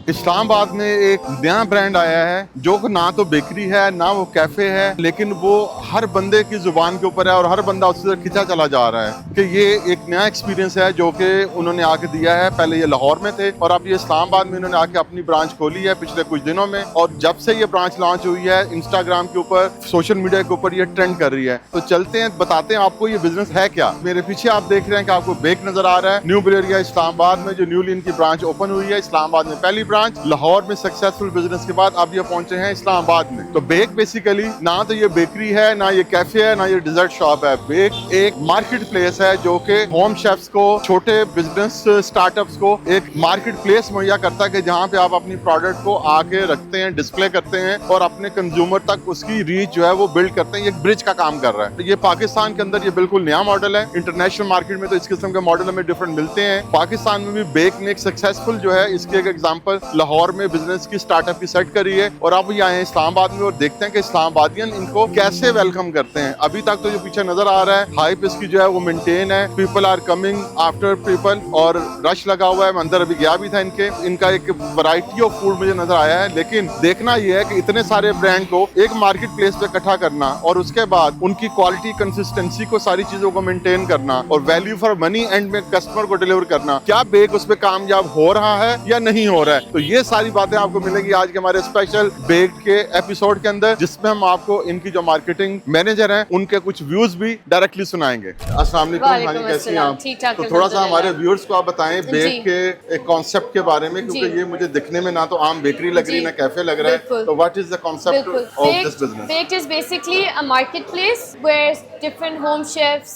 इस्लामाबाद में एक नया ब्रांड आया है जो कि ना तो बेकरी है ना वो कैफे है, लेकिन वो हर बंदे की जुबान के ऊपर है और हर बंदा उससे खिंचा चला जा रहा है कि ये एक नया एक्सपीरियंस है जो कि उन्होंने आके दिया है। पहले ये लाहौर में थे और अब ये इस्लामाबाद में इन्होंने आके अपनी ब्रांच खोली है पिछले कुछ दिनों में, और जब से ये ब्रांच लॉन्च हुई है इंस्टाग्राम के ऊपर, सोशल मीडिया के ऊपर ये ट्रेंड कर रही है। तो चलते हैं, बताते हैं आपको ये बिजनेस है क्या। मेरे पीछे आप देख रहे हैं कि आपको बेक नजर आ रहा है, न्यू बुलेरिया इस्लामाबाद में जो न्यूली इनकी ब्रांच ओपन हुई है। इस्लामाबाद में पहली ब्रांच, लाहौर में सक्सेसफुल बिजनेस के बाद अब ये पहुंचे हैं इस्लामाबाद में। तो बेक बेसिकली ना तो ये बेकरी है, ना ये कैफे है, ना ये डिजर्ट शॉप है। बेक एक मार्केट प्लेस है जो कि होम शेफ्स को, छोटे बिजनेस स्टार्टअप्स को एक मार्केट प्लेस मुहैया करता है कि जहाँ पे आप अपनी प्रोडक्ट को आके रखते हैं, डिस्प्ले करते हैं और अपने कंज्यूमर तक उसकी रीच जो है वो बिल्ड करते हैं। ये ब्रिज का काम कर रहा है। तो ये पाकिस्तान के अंदर ये बिल्कुल नया मॉडल है। इंटरनेशनल मार्केट में तो इस किस्म के मॉडल हमें डिफरेंट मिलते हैं। पाकिस्तान में भी बेक ने एक सक्सेसफुल जो है इसकी एक एग्जांपल लाहौर में बिजनेस की, स्टार्टअप की सेट करी है और अब ये आए हैं इस्लामाबाद में और देखते हैं कि इस्लामाबादियन इनको कैसे वेलकम करते हैं। अभी तक तो जो पीछे नजर आ रहा है हाइप इसकी जो है वो मेंटेन है, people are coming after people और रश लगा हुआ है। मैं अंदर अभी गया भी था इनका एक वैरायटी ऑफ फूड मुझे नजर आया है। लेकिन देखना यह है कि इतने सारे ब्रांड को एक मार्केट प्लेस पे इकट्ठा करना और उसके बाद उनकी क्वालिटी, कंसिस्टेंसी को, सारी चीजों को मेंटेन करना और वैल्यू फॉर मनी एंड में कस्टमर को डिलीवर करना, क्या बेक उस पर कामयाब हो रहा है या नहीं हो रहा है। तो ये सारी बातें आपको मिलेगी आज के हमारे स्पेशल बेक के एपिसोड के अंदर, जिसमें हम आपको इनकी जो मार्केटिंग मैनेजर हैं उनके कुछ व्यूज भी डायरेक्टली सुनाएंगे। अस्सलाम वालेकुम, कैसी हैं आप? ठीक ठाक। तो थोड़ा सा हमारे व्यूअर्स को आप बताएं बेक के एक कॉन्सेप्ट के बारे में, क्योंकि ये मुझे दिखने में ना तो आम बेकरी लग रही है ना कैफे लग रहा है। तो what is the concept of this business? Baked is basically a marketplace where different home chefs,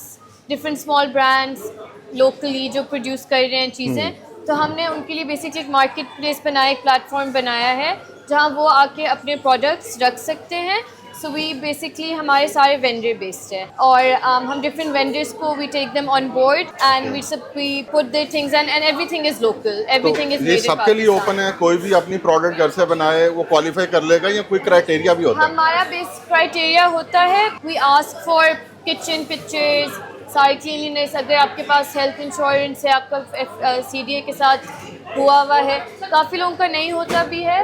different small brands locally जो प्रोड्यूस कर रहे हैं चीज़ें, तो हमने उनके लिए बेसिकली एक मार्केट प्लेस बनाया, एक प्लेटफॉर्म बनाया है जहाँ वो आके अपने प्रोडक्ट्स रख सकते हैं। सो वी बेसिकली हमारे सारे वेंडर बेस्ड है और हम डिफरेंट वेंडर्स को we take them on board and we put their things and everything is local, everything is ये सबके लिए ओपन है, कोई भी अपनी प्रोडक्ट घर से बनाए वो क्वालिफाई कर लेगा या कोई क्राइटेरिया भी होता है? हमारा बेसिक क्राइटेरिया होता है, we ask for kitchen pictures, सारी क्लीनलीनेस, अगर आपके पास हेल्थ इंश्योरेंस है, आपका CDA के साथ हुआ है, काफ़ी लोगों का नहीं होता भी है,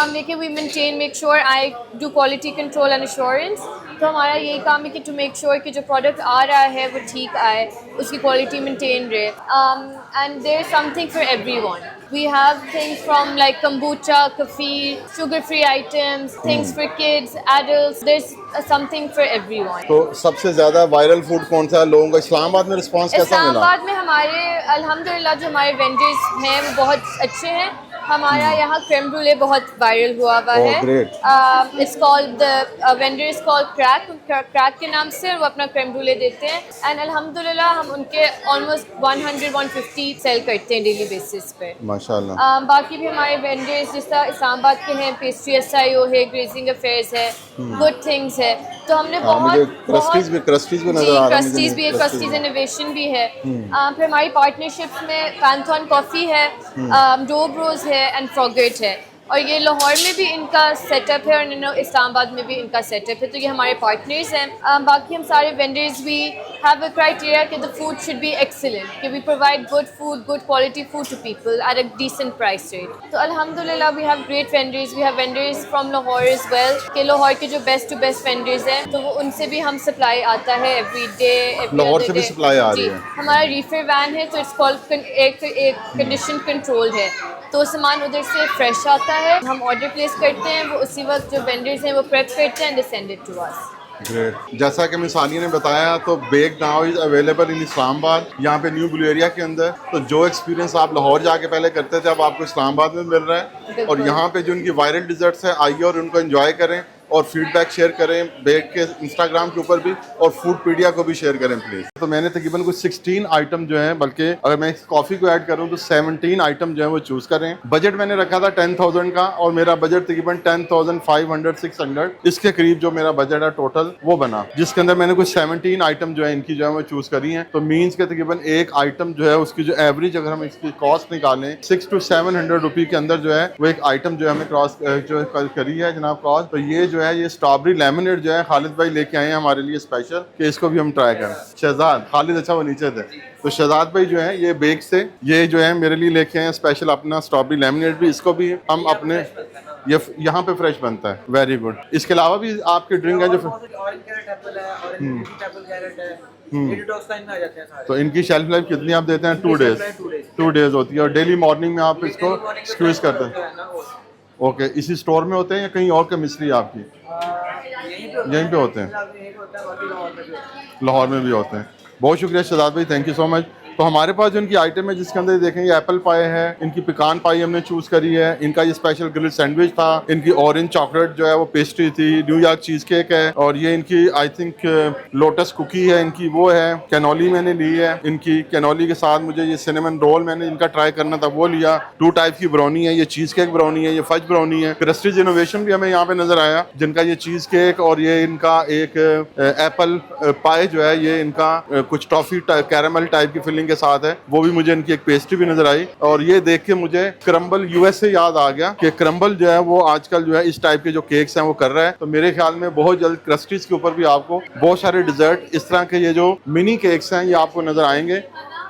लेकिन we maintain, make sure I do quality control and assurance. तो हमारा यही काम है कि टू मेक श्योर कि जो प्रोडक्ट आ रहा है वो ठीक आए, उसकी क्वालिटी मेंटेन रहे। And there is something for everyone. We have things from like kombucha, kefir, sugar-free items, things for kids, adults. There's something for everyone. तो सबसे ज्यादा वायरल फूड कौन सा है लोगों का? इस्लामाबाद में रिस्पांस कैसा मिला? इस्लामाबाद में हमारे अल्हम्दुलिल्लाह जो हमारे वेंडर्स हैं वो बहुत अच्छे हैं। हमारा यहाँ क्रेम ब्रूले बहुत वायरल हुआ है। It's called the vendor is called crack के नाम से वो अपना क्रेम ब्रूले देते हैं एंड अल्हम्दुलिल्लाह हम उनके ऑलमोस्ट 100-150 सेल करते हैं डेली बेसिस पे, माशाल्लाह। बाकी भी हमारे वेंडर्स जिस तरह इस्लामाबाद के हैं, पेस्ट्री SIO है, ग्रेजिंग अफेयर्स है, गुड थिंग्स है। तो हमने क्रस्टीज भी नजर आ रहा है, क्रस्टीज भी है, क्रस्टीज इनोवेशन भी है। फिर हमारी पार्टनरशिप में पैंथॉन कॉफ़ी है, डोब रोज है एंड फ्रॉगेट है, और ये लाहौर में भी इनका सेटअप है और इस्लामाबाद में भी इनका सेटअप है। तो ये हमारे पार्टनर्स हैं। बाकी हम सारे वेंडर्स भी हैव अ क्राइटेरिया कि the food should be excellent, कि we provide good food, good quality food to people at a decent price rate. तो अल्हम्दुलिल्लाह we have great vendors, we have vendors from Lahore as well, कि लाहौर के जो best to best vendors हैं तो वो उनसे भी हम सप्लाई आता है एवरी डे, लाहौर से भी सप्लाई आ रही है। हमारा रीफर वैन है, तो इट्स कॉल्ड एक कंडीशन कंट्रोल है, तो सामान उधर से फ्रेश आता है, हम ऑर्डर प्लेस करते हैं, वो उसी वक्त जो वेंडर्स हैं वो प्रेप करते हैं, they send it to us. Great. जैसा कि मिसालिया ने बताया तो bake now is available in Islamabad, यहाँ पे न्यू बुलेरिया के अंदर। तो जो एक्सपीरियंस आप लाहौर जाके पहले करते थे अब आपको इस्लामाबाद में मिल रहा है, और यहाँ पे जो उनकी वायरल डिजर्ट्स है आइए और उनको एंजॉय करें और फीडबैक शेयर करें बेक के इंस्टाग्राम के ऊपर भी, और फूडपीडिया को भी शेयर करें प्लीज। तो मैंने तकरीबन कुछ 16 आइटम जो हैं, बल्कि अगर मैं कॉफी को ऐड करूं तो 17 आइटम जो है वो चूज करें। बजट मैंने रखा था 10,000 का और मेरा बजट तकरीबन 10,500-600 इसके करीब जो मेरा बजट है टोटल वो बना, जिसके अंदर मैंने कुछ 17 आइटम जो है इनकी जो है वो चूज करी है। तो मीन्स के तकरीबन एक आइटम जो है उसकी जो एवरेज अगर हम इसकी कॉस्ट निकालें 600 to 700 रुपये के अंदर जो है वो एक आइटम जो है हमें क्रॉस जो करी है जनाब कॉस्ट। तो ये जो जो है ये स्ट्रॉबेरी लेमनेड जो है खालिद भाई लेके आए हैं हमारे लिए स्पेशल, कि इसको भी हम ट्राई करें। शहजाद खालिद, अच्छा वो नीचे थे, तो शहजाद भाई जो है ये बेक से ये जो है मेरे लिए लेके आए हैं स्पेशल अपना स्ट्रॉबेरी लेमनेड भी, इसको भी हम अपने ये यहाँ पे फ्रेश बनता है। Very good. इसके अलावा भी आपके ड्रिंक है जो तो इनकी शेल्फ लाइफ कितनी आप देते हैं? 2 डेज। 2 डेज होती है और डेली मॉर्निंग में आप इसको स्क्वीज करते हैं। ओके, इसी स्टोर में होते हैं या कहीं और केमिस्ट्री आपकी? यहीं पे होते हैं, लाहौर में भी होते हैं। बहुत शुक्रिया शहजाद भाई, थैंक यू सो मच। तो हमारे पास जो इनकी आइटम है जिसके अंदर देखें ये एप्पल पाई है, इनकी पिकान पाई हमने चूज करी है, इनका ये स्पेशल ग्रिल्ड सैंडविच था, इनकी ऑरेंज चॉकलेट जो है वो पेस्ट्री थी, न्यूयॉर्क चीज केक है, और ये इनकी आई थिंक लोटस कुकी है, इनकी वो है, कैनोली मैंने ली है, इनकी कैनोली के साथ मुझे ये सिनेमन रोल मैंने इनका ट्राई करना था वो लिया। 2 टाइप की ब्राउनी है, ये चीज केक ब्राउनी है, ये फज ब्राउनी है। क्रिस्टीज इनोवेशन भी हमें यहाँ पे नजर आया जिनका ये चीज केक और ये इनका एक एप्पल पाई जो है ये इनका कुछ टॉफी कैरामल टाइप की फिलिंग के साथ है, वो भी मुझे इनकी एक पेस्ट्री भी नजर आई। और ये देख के मुझे क्रम्बल यूएस से याद आ गया कि क्रम्बल जो है वो आजकल जो है इस टाइप के जो केक्स हैं वो कर रहा है। तो मेरे ख्याल में बहुत जल्द क्रस्टीज के ऊपर भी आपको बहुत सारे डिजर्ट इस तरह के ये जो मिनी केक्स हैं ये आपको नजर आएंगे,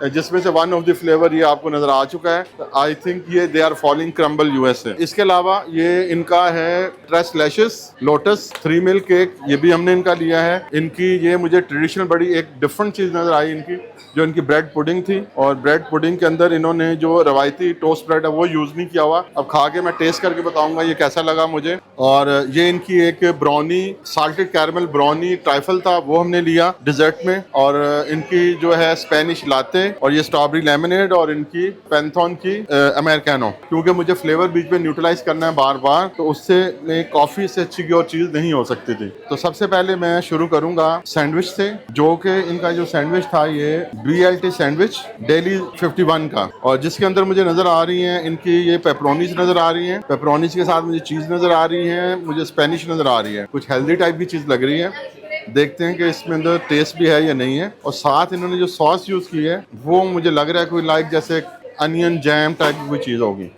जिसमें से वन ऑफ द फ्लेवर ये आपको नजर आ चुका है। आई थिंक ये they are following crumble US से। इसके अलावा ये इनका है tres leches lotus 3 milk cake, ये भी हमने इनका लिया है। इनकी ये मुझे ट्रेडिशनल बड़ी एक डिफरेंट चीज नजर आई इनकी, जो इनकी ब्रेड पुडिंग थी, और ब्रेड पुडिंग के अंदर इन्होंने जो रवायती टोस्ट ब्रेड है वो यूज नहीं किया हुआ। अब खा के मैं टेस्ट करके बताऊंगा ये कैसा लगा मुझे। और ये इनकी एक brownie salted caramel brownie trifle था, वो हमने लिया डिजर्ट में। और इनकी जो है स्पेनिश लाते और ये स्ट्रॉबेरी लेमनेड और इनकी पैंथॉन की अमेरिकानो, क्योंकि मुझे फ्लेवर बीच में न्यूट्रलाइज करना है बार बार, तो उससे कॉफी से अच्छी की और चीज नहीं हो सकती थी। तो सबसे पहले मैं शुरू करूंगा सैंडविच से, जो कि इनका जो सैंडविच था ये BLT सैंडविच डेली 51 का, और जिसके अंदर मुझे नजर आ रही है इनकी ये पेपरोनीज नजर आ रही है, पेपरोनीज के साथ मुझे चीज नजर आ रही है, मुझे स्पेनिश नजर आ रही है, कुछ हेल्दी टाइप की चीज लग रही है। देखते हैं कि इसमें अंदर टेस्ट भी है या नहीं है। और साथ इन्होंने जो सॉस यूज की है वो मुझे लग रहा है कोई लाइक जैसे अनियन जैम टाइप की कोई चीज होगी।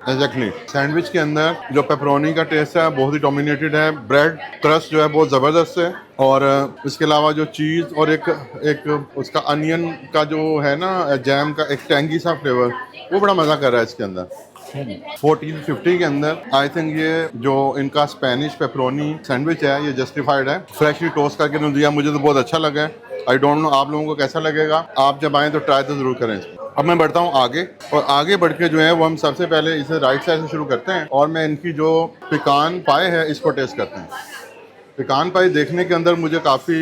एग्जैक्टली। सैंडविच के अंदर जो पेपरोनी का टेस्ट है बहुत ही डोमिनेटेड है, ब्रेड क्रस्ट जो है बहुत ज़बरदस्त है, और इसके अलावा जो चीज़ और एक उसका अनियन का जो है ना जैम का एक टैंगी सा फ्लेवर, वो बड़ा मज़ा कर रहा है इसके अंदर। 1450 के अंदर आई थिंक ये जो इनका स्पेनिश पेपरोनी सैंडविच है ये जस्टिफाइड है। फ्रेशली टोस्ट करके इन्होंने दिया, मुझे तो बहुत अच्छा लगा है। आई डोंट नो आप लोगों को कैसा लगेगा, आप जब आएँ तो ट्राई तो ज़रूर करें। अब मैं बढ़ता हूँ आगे, और आगे बढ़ के जो है वो हम सबसे पहले इसे राइट साइड से शुरू करते हैं, और मैं इनकी जो पिकान पाए है इसको टेस्ट करते हैं। पिकान पाई देखने के अंदर मुझे काफ़ी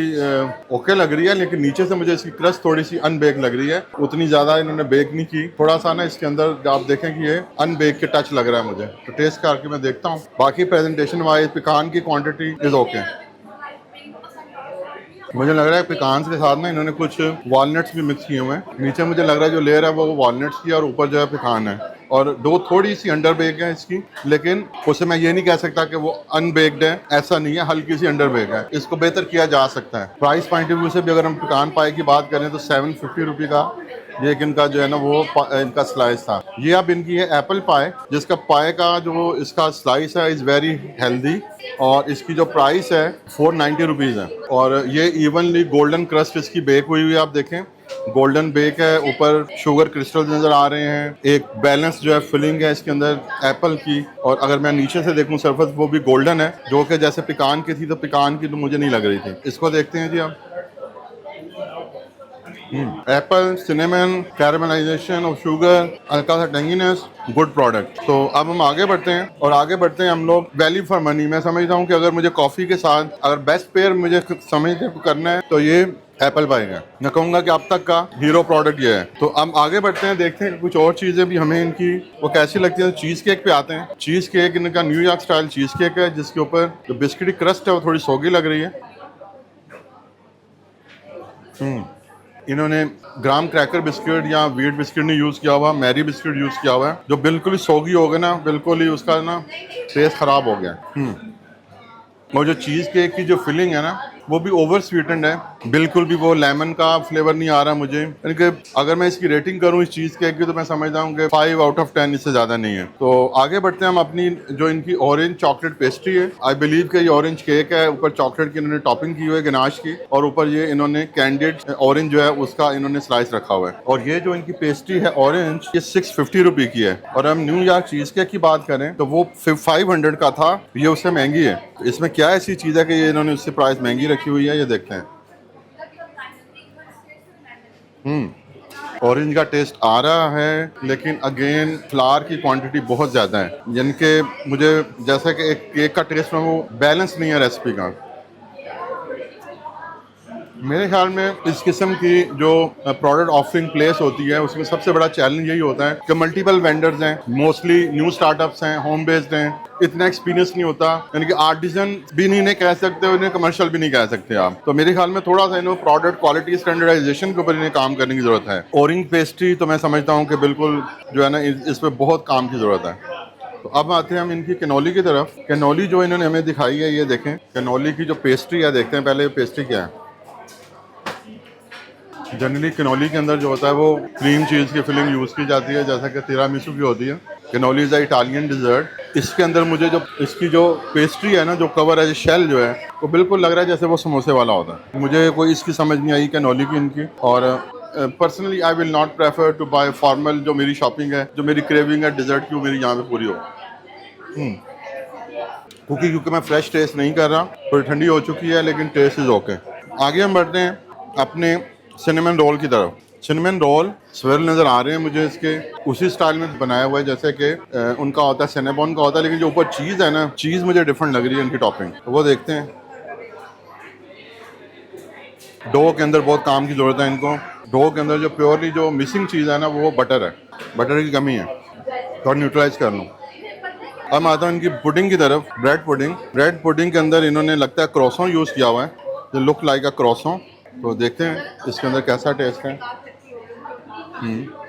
ओके लग रही है, लेकिन नीचे से मुझे इसकी क्रस्ट थोड़ी सी अनबेक लग रही है, उतनी ज़्यादा इन्होंने बेक नहीं की। थोड़ा सा ना इसके अंदर आप देखें कि ये अनबेक के टच लग रहा है मुझे, तो टेस्ट करके मैं देखता हूँ। बाकी प्रेजेंटेशन वाइज पिकान की क्वांटिटी इज़ ओके। मुझे लग रहा है पिकान्स के साथ ना इन्होंने कुछ वॉलनट्स भी मिक्स किए हुए हैं। नीचे मुझे लग रहा है जो लेयर है वो वॉलनट्स की, और ऊपर जो है पिकान है, और डो थोड़ी सी अंडर बेक है इसकी, लेकिन उससे मैं ये नहीं कह सकता कि वो अनबेक्ड है, ऐसा नहीं है, हल्की सी अंडर बेक है। इसको बेहतर किया जा सकता है। प्राइस पॉइंट ऑफ व्यू से भी अगर हम पिकान पाई की बात करें तो 750 रुपये का ये इनका जो है ना वो इनका स्लाइस था। ये अब इनकी है एप्पल पाई, जिसका पाई का जो इसका स्लाइस है इज़ वेरी हेल्दी, और इसकी जो प्राइस है 490 रुपीज़ है। और ये इवनली गोल्डन क्रस्ट इसकी बेक हुई हुई है, आप देखें गोल्डन बेक है, ऊपर शुगर क्रिस्टल्स नज़र आ रहे हैं, एक बैलेंस जो है फिलिंग है इसके अंदर एप्पल की, और अगर मैं नीचे से देखूं सरफेस वो भी गोल्डन है, जो कि जैसे पिकान की थी, तो पिकान की तो मुझे नहीं लग रही थी। इसको देखते हैं जी अब। एप्पल, सिनेमन, कैरामलाइजेशन ऑफ शुगर, हल्का सा टेंगीनेस, गुड प्रोडक्ट। तो अब हम आगे बढ़ते हैं, और आगे बढ़ते हैं हम लोग वैल्यू फॉर मनी। मैं समझता हूँ कि अगर मुझे कॉफ़ी के साथ अगर बेस्ट पेयर मुझे समझते करना है तो ये एप्पल पाई है। मैं कहूँगा कि अब तक का हीरो प्रोडक्ट ये है। तो अब आगे बढ़ते हैं, देखते हैं कुछ और चीज़ें भी हमें इनकी वो कैसी लगती है। चीज़ केक पे आते हैं। चीज़ केक इनका न्यूयॉर्क स्टाइल चीज़ केक है, जिसके ऊपर जो बिस्किटी क्रस्ट है वो थोड़ी सोगी लग रही है। इन्होंने ग्राम क्रैकर बिस्किट या व्हीट बिस्किट नहीं यूज़ किया हुआ, मैरी बिस्किट यूज़ किया हुआ है, जो बिल्कुल ही सोगी हो गया ना, बिल्कुल ही उसका ना टेस्ट ख़राब हो गया। और जो चीज़ केक की जो फिलिंग है ना वो भी ओवर स्वीटेंड है, बिल्कुल भी वो लेमन का फ्लेवर नहीं आ रहा मुझे, यानी कि अगर मैं इसकी रेटिंग करूं इस चीज़ केक की तो मैं समझता हूं कि 5 आउट ऑफ 10 इससे ज़्यादा नहीं है। तो आगे बढ़ते हैं हम अपनी जो इनकी ऑरेंज चॉकलेट पेस्ट्री है। आई बिलीव कि ये ऑरेंज केक है, ऊपर चॉकलेट की इन्होंने टॉपिंग की हुई है गनाश की, और ऊपर ये इन्होंने कैंडिड ऑरेंज जो है उसका इन्होंने स्लाइस रखा हुआ है। और ये जो इनकी पेस्ट्री है ऑरेंज, ये 650 रुपये की है। और हम न्यूयॉर्क चीज़ केक की बात करें तो वो 500 का था, ये उससे महंगी है। इसमें क्या ऐसी चीज़ है कि ये इन्होंने उससे प्राइस महंगी रखी हुई है, ये देखते हैं। ऑरेंज का टेस्ट आ रहा है, लेकिन अगेन फ्लावर की क्वांटिटी बहुत ज़्यादा है, यानी कि मुझे जैसा कि एक केक का टेस्ट में वो बैलेंस नहीं है रेसिपी का। मेरे ख्याल में इस किस्म की जो प्रोडक्ट ऑफरिंग प्लेस होती है उसमें सबसे बड़ा चैलेंज यही होता है कि मल्टीपल वेंडर्स हैं, मोस्टली न्यू स्टार्टअप्स हैं, होम बेस्ड हैं, इतना एक्सपीरियंस नहीं होता, यानी कि आर्टिजन भी नहीं इन्हें कह सकते, उन्हें कमर्शियल भी नहीं कह सकते आप। तो मेरे ख्याल में थोड़ा सा इन्हें प्रोडक्ट क्वालिटी स्टैंडर्डाइजेशन के ऊपर इन्हें काम करने की जरूरत है। ऑरेंज पेस्ट्री तो मैं समझता हूँ कि बिल्कुल जो है ना इस पर बहुत काम की जरूरत है। तो अब आते हैं हम इनकी कैनोली की तरफ। कैनोली जो इन्होंने हमें दिखाई है, ये देखें कैनोली की जो पेस्ट्री है, देखते हैं पहले पेस्ट्री क्या है। जनरली कैनोली के अंदर जो होता है वो क्रीम चीज़ की फिलिंग यूज़ की जाती है, जैसा कि तिरामिसू की होती है। Cannoli is a Italian dessert. इसके अंदर मुझे जो इसकी जो पेस्ट्री है ना, जो कवर है, जो शेल जो है, वो बिल्कुल लग रहा है जैसे वो समोसे वाला होता है। मुझे कोई इसकी समझ नहीं आई कैनोली की इनकी। और personally I will not prefer to buy formal. जो मेरी शॉपिंग है, जो मेरी क्रेविंग है डिज़र्ट की, वो मेरी यहाँ पे पूरी हो। क्योंकि मैं फ्रेश टेस्ट नहीं कर रहा, थोड़ी ठंडी हो चुकी है, लेकिन टेस्ट इज़ ओके। आगे हम बढ़ते हैं अपने सिनेमन रोल की तरफ। सिनेमन रोल स्विरल नज़र आ रहे हैं मुझे, इसके उसी स्टाइल में बनाया हुआ है जैसे कि उनका होता है, सिनेबॉन का होता है, लेकिन जो ऊपर चीज़ है ना, चीज़ मुझे डिफरेंट लग रही है उनकी टॉपिंग। तो वो देखते हैं। डो के अंदर बहुत काम की ज़रूरत है इनको। डो के अंदर जो प्योरली जो मिसिंग चीज़ है ना, वो बटर है, बटर की कमी है, थोड़ा न्यूट्रलाइज कर लूँ। अब मैं आता हूँ इनकी पुडिंग की तरफ। Bread pudding. ब्रेड पुडिंग के अंदर इन्होंने लगता है क्रॉसों यूज़ किया हुआ है, जो लुक लाइक अ क्रॉसों। तो देखते हैं इसके अंदर कैसा टेस्ट है।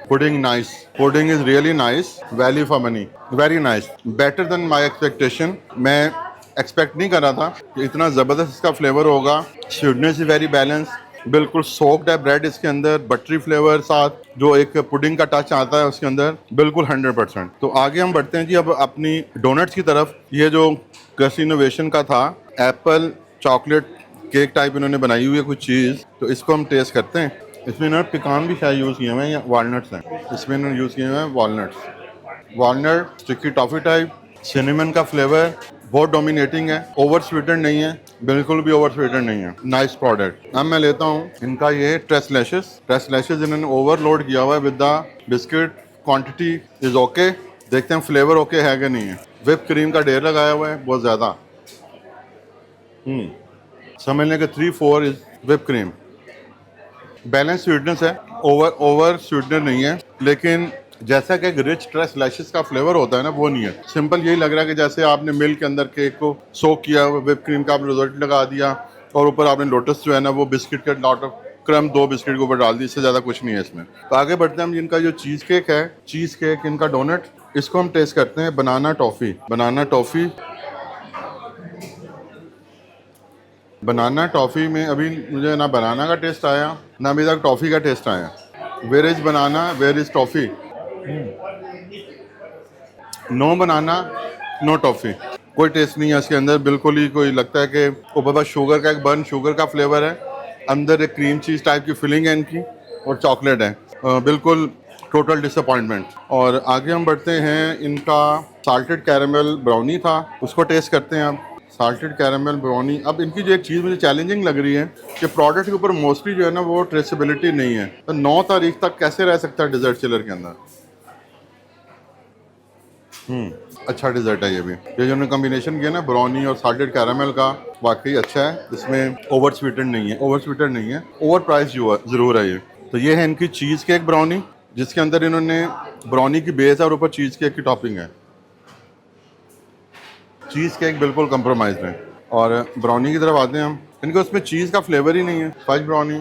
Pudding nice, pudding is really nice, value for money, very nice, better than my expectation. मैं एक्सपेक्ट नहीं कर रहा था कि इतना ज़बरदस्त इसका फ्लेवर होगा। स्वीटनेस इज़ वेरी बैलेंस, बिल्कुल सोक्ड है ब्रेड इसके अंदर, बटरी फ्लेवर साथ जो एक पुडिंग का टच आता है उसके अंदर, बिल्कुल 100%। तो आगे हम बढ़ते हैं जी अब अपनी डोनट्स की तरफ। ये जो कृषि इनोवेशन का था, एप्पल चॉकलेट केक टाइप इन्होंने बनाई हुई है कुछ चीज़, तो इसको हम टेस्ट करते हैं। इसमें इन्होंने पिकान भी शायद यूज़ किए हुए हैं या वालनट्स हैं, इसमें इन्होंने यूज़ किए हुए हैं walnuts. Walnut sticky toffee type, cinnamon का फ्लेवर बहुत डोमिनेटिंग है, ओवर स्वीटेंड नहीं है, बिल्कुल भी ओवर स्वीटेंड नहीं है, नाइस प्रोडक्ट। अब मैं लेता हूँ इनका ये ट्रेस लैशेस। ट्रेस लैशेस इन्होंने ओवरलोड किया हुआ है with the biscuit, quantity is okay. देखते हैं फ्लेवर ओके है कि नहीं है। विप क्रीम का ढेर लगाया हुआ है बहुत ज़्यादा, समझ लें कि 3-4 is whip cream. Balance sweetness है, ओवर स्वीटनर नहीं है, लेकिन जैसा कि एक रिच ट्रेस लैशेस का फ्लेवर होता है ना, वो नहीं है। सिंपल यही लग रहा है कि जैसे आपने मिल्क के अंदर केक को सोक किया, विप क्रीम का आपने रिजल्ट लगा दिया, और ऊपर आपने लोटस जो है ना वो बिस्किट के लॉट ऑफ क्रम 2 बिस्किट के ऊपर डाल दी, इससे ज़्यादा कुछ नहीं है इसमें। तो आगे बढ़ते हैं हम। इनका जो चीज़ केक है, चीज़ केक इनका डोनट, इसको हम टेस्ट करते हैं। बनाना टॉफ़ी, बनाना टॉफ़ी, बनाना टॉफ़ी में अभी मुझे ना बनाना का टेस्ट आया, ना अभी तक टॉफ़ी का टेस्ट आया। Where is banana, where is toffee? No banana, no toffee, कोई टेस्ट नहीं है इसके अंदर, बिल्कुल ही। कोई लगता है कि ऊपर बस शुगर का एक बर्न शुगर का फ्लेवर है, अंदर एक क्रीम चीज़ टाइप की फिलिंग है इनकी, और चॉकलेट है, बिल्कुल टोटल डिसअपॉइंटमेंट। और आगे हम बढ़ते हैं। इनका साल्टेड कैरेमल ब्राउनी था, उसको टेस्ट करते हैं अब। Salted caramel brownie. अब इनकी जो एक चीज़ मुझे चैलेंजिंग लग रही है कि प्रोडक्ट के ऊपर मोस्टली जो है ना वो ट्रेसेबिलिटी नहीं है। तो 9 तारीख तक कैसे रह सकता है डिज़र्ट चिलर के अंदर? अच्छा डिज़र्ट है ये भी। ये जो उन्होंने कॉम्बिनेशन किया ना ब्राउनी और साल्टेड कैरेमल का, वाकई अच्छा है। इसमें ओवर स्वीटेंड नहीं है, ओवर प्राइस ज़रूर है ये। तो ये है इनकी चीज़ केक ब्राउनी, जिसके अंदर इन्होंने ब्राउनी की बेस है और ऊपर चीज़ केक की टॉपिंग है। चीज़ केक बिल्कुल कंप्रोमाइज है। और ब्राउनी की तरफ आते हैं हम। इनके उसमें चीज़ का फ्लेवर ही नहीं है। Fudge brownie,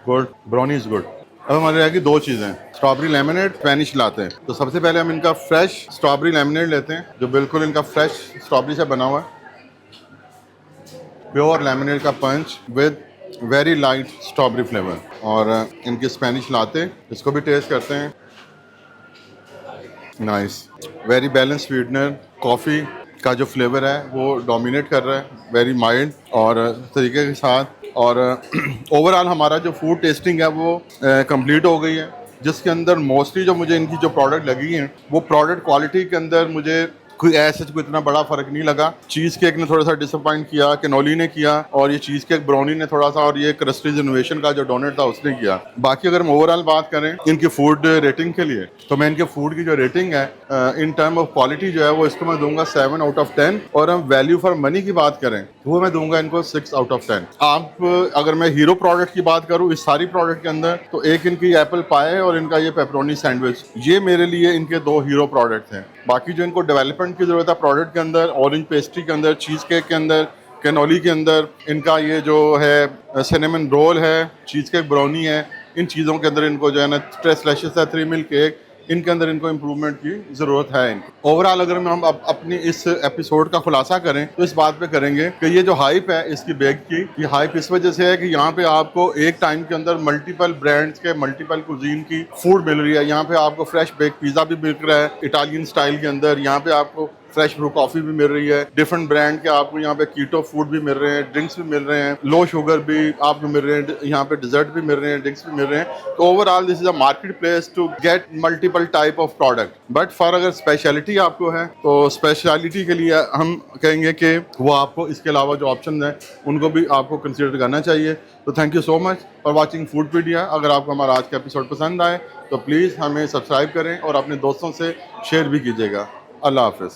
good, brownie is good. अब हमारे यहाँ की 2 चीज़ें, स्ट्रॉबेरी लेमनेड, स्पेनिश लाते हैं। तो सबसे पहले हम इनका फ्रेश स्ट्रॉबेरी लेमनेड लेते हैं, जो बिल्कुल इनका फ्रेश स्ट्रॉबेरी से बना हुआ है। प्योर लेमनेड का punch with very light strawberry flavour. और इनकी स्पेनिश लाते, इसको भी टेस्ट करते हैं। Nice, very balance sweetener, coffee का जो फ्लेवर है वो डोमिनेट कर रहा है, वेरी माइल्ड और तरीके के साथ। और ओवरऑल हमारा जो फूड टेस्टिंग है वो कंप्लीट हो गई है, जिसके अंदर मोस्टली जो मुझे इनकी जो प्रोडक्ट लगी हैं वो प्रोडक्ट क्वालिटी के अंदर मुझे कोई ऐसा कोई इतना बड़ा फर्क नहीं लगा। चीज़ केक ने थोड़ा सा डिसअपॉइंट किया, कैनोली ने किया, और ये चीज़ केक ब्राउनी ने थोड़ा सा, और ये क्रस्टीज इनोवेशन का जो डोनट था उसने किया। बाकी अगर हम ओवरऑल बात करें इनकी फूड रेटिंग के लिए, तो मैं इनके फूड की जो रेटिंग है इन टर्म ऑफ क्वालिटी जो है वो इसको मैं दूंगा 7 आउट ऑफ 10। और हम वैल्यू फॉर मनी की बात करें तो वो मैं दूंगा इनको 6 आउट ऑफ 10। आप अगर मैं हीरो प्रोडक्ट की बात करूँ इस सारी प्रोडक्ट के अंदर, तो एक इनकी एप्पल पाई है और इनका ये पेपरोनी सैंडविच, ये मेरे लिए इनके 2 हीरो प्रोडक्ट हैं। बाकी जो इनको डेवलपमेंट की ज़रूरत है प्रोडक्ट के अंदर, ऑरेंज पेस्ट्री के अंदर, चीज़ केक के अंदर, कैनोली के अंदर, इनका ये जो है सिनेमन रोल है, चीज़ केक ब्राउनी है, इन चीज़ों के अंदर इनको जो है ना स्ट्रेस लैशेस है, 3 मिल्क केक, इनके अंदर इनको इम्प्रूवमेंट की ज़रूरत है इनको। ओवरऑल अगर हम अपनी इस एपिसोड का खुलासा करें तो इस बात पे करेंगे कि ये जो हाइप है इसकी बेक की, ये हाइप इस वजह से है कि यहाँ पे आपको एक टाइम के अंदर मल्टीपल ब्रांड्स के मल्टीपल कुजीन की फूड मिल रही है। यहाँ पे आपको फ्रेश बेक पिज़्ज़ा भी मिल रहा है इटालियन स्टाइल के अंदर, यहाँ पे आपको फ्रेश ब्रू कॉफ़ी भी मिल रही है, डिफरेंट ब्रांड के आपको यहाँ पे कीटो फूड भी मिल रहे हैं, ड्रिंक्स भी मिल रहे हैं, लो शुगर भी आपको मिल रहे हैं, यहाँ पे डिजर्ट भी मिल रहे हैं, ड्रिंक्स भी मिल रहे हैं। तो overall this is a market place to get multiple type of product. But for अगर स्पेशलिटी आपको है तो स्पेशलिटी के लिए हम कहेंगे कि वो आपको इसके अलावा जो ऑप्शन हैं उनको भी आपको कंसिडर करना चाहिए। तो thank you so much for watching Foodpedia. अगर आपको हमारा आज का एपिसोड पसंद आए तो प्लीज़ हमें सब्सक्राइब करें और अपने दोस्तों से शेयर भी कीजिएगा। अल्लाह हाफिज़।